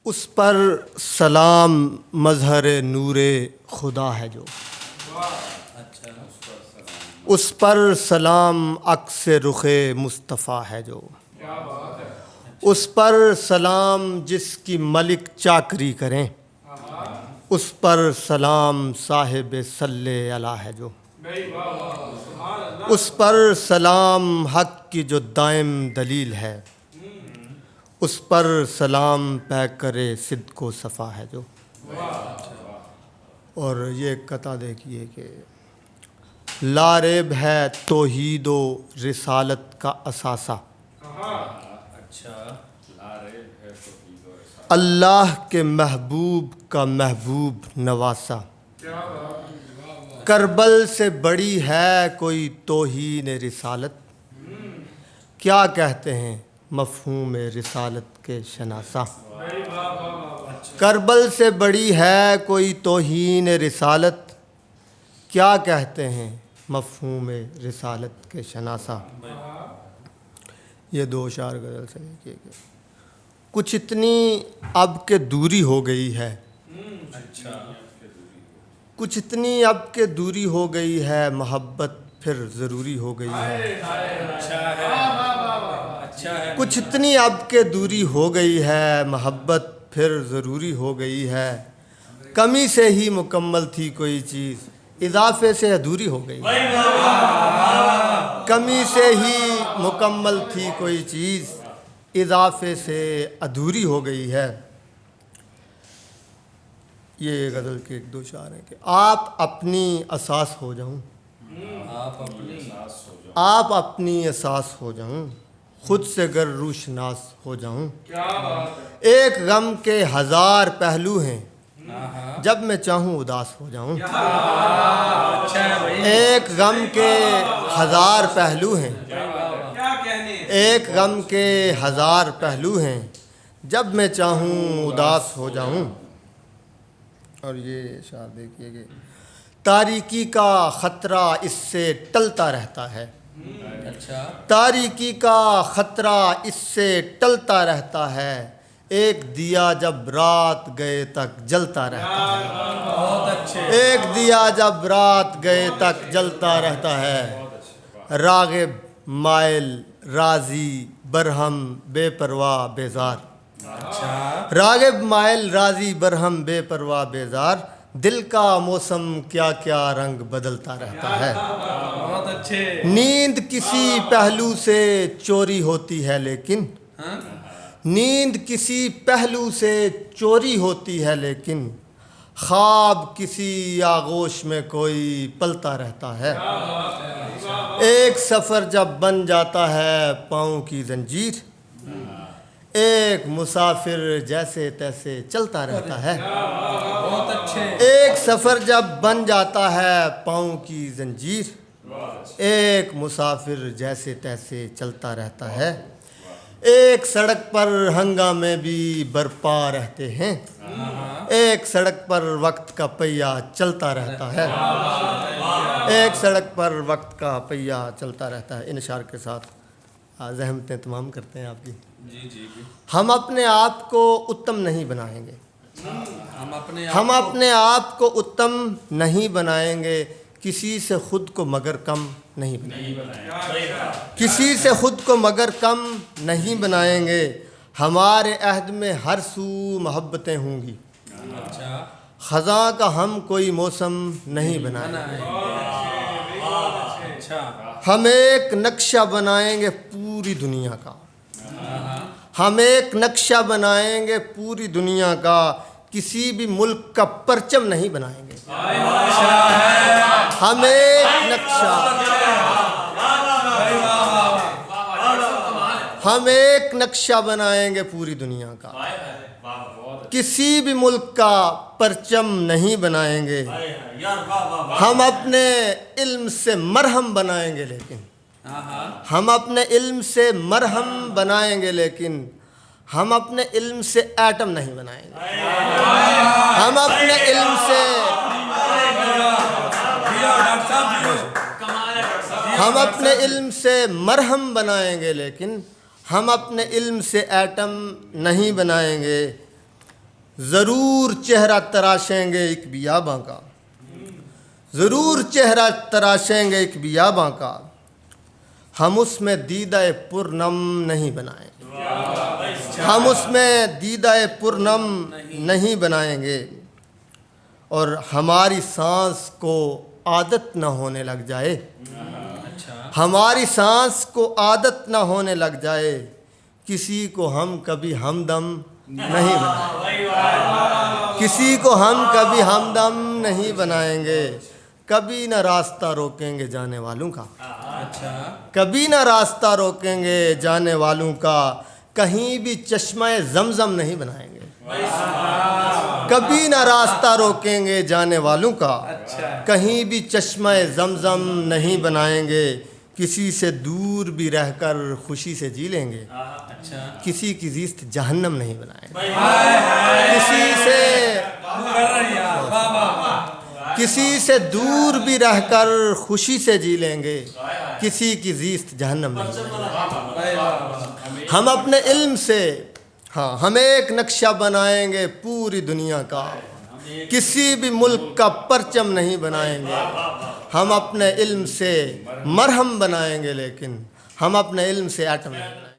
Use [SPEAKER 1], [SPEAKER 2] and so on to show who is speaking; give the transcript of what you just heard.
[SPEAKER 1] اس پر سلام مظہر نور خدا ہے جو، اس پر سلام عکس رخ مصطفیٰ ہے جو، اس پر سلام جس کی ملک چاکری کریں، اس پر سلام صاحب صلی علیہ ہے جو، اس پر سلام حق کی جو دائم دلیل ہے، اس پر سلام پیکر صدق و صفا ہے جو۔ اور یہ قطعہ دیکھیے کہ لا ریب ہے توحید و رسالت کا اثاثہ، اللہ کے محبوب کا محبوب نواسا، کربل سے بڑی ہے کوئی توہین رسالت، کیا کہتے ہیں مفہوم رسالت کے شناسا، کربل سے بڑی ہے کوئی توہین رسالت، کیا کہتے ہیں مفہوم رسالت کے شناسا۔ یہ دو اشعار غزل سے دیکھیے کہ کچھ اتنی اب کے دوری ہو گئی ہے، کچھ اتنی اب کے دوری ہو گئی ہے، محبت پھر ضروری ہو گئی ہے، کچھ اتنی اب کے دوری ہو گئی ہے، محبت پھر ضروری ہو گئی ہے، کمی سے ہی مکمل تھی کوئی چیز، اضافے سے ادھوری ہو گئی ہے، کمی سے ہی مکمل تھی کوئی چیز، اضافے سے ادھوری ہو گئی ہے۔ یہ غزل کے ایک دو اشعار ہیں کہ آپ اپنی اساس ہو جاؤں، آپ اپنی اساس ہو جاؤں، خود سے گر روشناس ہو جاؤں، ایک غم کے ہزار پہلو ہیں، جب میں چاہوں اداس ہو جاؤں، ایک غم کے ہزار پہلو ہیں، ایک غم کے ہزار پہلو ہیں، جب میں چاہوں اداس ہو جاؤں۔ اور یہ اشعار دیکھیے کہ تاریکی کا خطرہ اس سے ٹلتا رہتا ہے، تاریکی کا خطرہ اس سے ٹلتا رہتا ہے، ایک دیا جب رات گئے تک جلتا رہتا ہے، ایک دیا جب رات گئے تک جلتا رہتا ہے، راغب مائل راضی برہم بے پرواہ بیزار، راغب مائل راضی برہم بے پرواہ بیزار، دل کا موسم کیا کیا رنگ بدلتا رہتا ہے، نیند کسی پہلو سے چوری ہوتی ہے لیکن، نیند کسی پہلو سے چوری ہوتی ہے لیکن، خواب کسی آغوش میں کوئی پلتا رہتا ہے، ایک سفر جب بن جاتا ہے پاؤں کی زنجیر، ایک مسافر جیسے تیسے چلتا رہتا ہے، ایک سفر جب بن جاتا ہے پاؤں کی زنجیر، ایک مسافر جیسے تیسے چلتا رہتا ہے، ایک سڑک پر ہنگامے بھی برپا رہتے ہیں، ایک سڑک پر وقت کا پہیہ چلتا رہتا ہے، ایک سڑک پر وقت کا پہیہ چلتا رہتا ہے۔ ان اشعار کے ساتھ زحمتیں تمام کرتے ہیں آپ کی۔ ہم اپنے آپ کو اتم نہیں بنائیں گے، ہم اپنے آپ کو اتم نہیں بنائیں گے، کسی سے خود کو مگر کم نہیں بنائیں گے، کسی سے خود کو مگر کم نہیں بنائیں گے، ہمارے عہد میں ہر سو محبتیں ہوں گی، خزاں کا ہم کوئی موسم نہیں بنائیں گے، ہم ایک نقشہ بنائیں گے پوری دنیا کا، ہم ایک نقشہ بنائیں گے پوری دنیا کا، کسی بھی ملک کا پرچم نہیں بنائیں گے، ہم ایک نقشہ، ہم ایک نقشہ بنائیں گے پوری دنیا کا، کسی بھی ملک کا پرچم نہیں بنائیں گے، ہم اپنے علم سے مرہم بنائیں گے لیکن، ہم اپنے علم سے مرہم بنائیں گے لیکن، ہم اپنے علم سے ایٹم نہیں بنائیں گے، ہم اپنے علم سے، ہم اپنے علم سے مرہم بنائیں گے لیکن، ہم اپنے علم سے ایٹم نہیں بنائیں گے، ضرور چہرہ تراشیں گے ایک بیاباں کا، ضرور چہرہ تراشیں گے ایک بیاباں کا، ہم اس میں دیدہ پرنم نہیں بنائیں گے، ہم اس میں دیدہ پرنم نہیں بنائیں گے، اور ہماری سانس کو عادت نہ ہونے لگ جائے، ہماری سانس کو عادت نہ ہونے لگ جائے، کسی کو ہم کبھی ہمدم نہیں بنائیں گے، کسی کو ہم کبھی ہمدم نہیں بنائیں گے، کبھی نہ راستہ روکیں گے جانے والوں کا، کبھی نہ راستہ روکیں گے جانے والوں کا، کہیں بھی چشمہ زمزم نہیں بنائیں گے، کبھی نہ راستہ روکیں گے جانے والوں کا، کہیں بھی چشمہ زمزم نہیں بنائیں گے، کسی سے دور بھی رہ کر خوشی سے جی لیں گے، کسی کی زیست جہنم نہیں بنائیں گے، کسی سے دور بھی رہ کر خوشی سے جی لیں گے، کسی کی زیست جہنم نہیں بنائیں گے۔ ہم اپنے علم سے ہم ایک نقشہ بنائیں گے پوری دنیا کا، کسی بھی ملک کا پرچم نہیں بنائیں گے، ہم اپنے علم سے مرہم بنائیں گے، لیکن ہم اپنے علم سے ایٹم نہیں بنائیں گے۔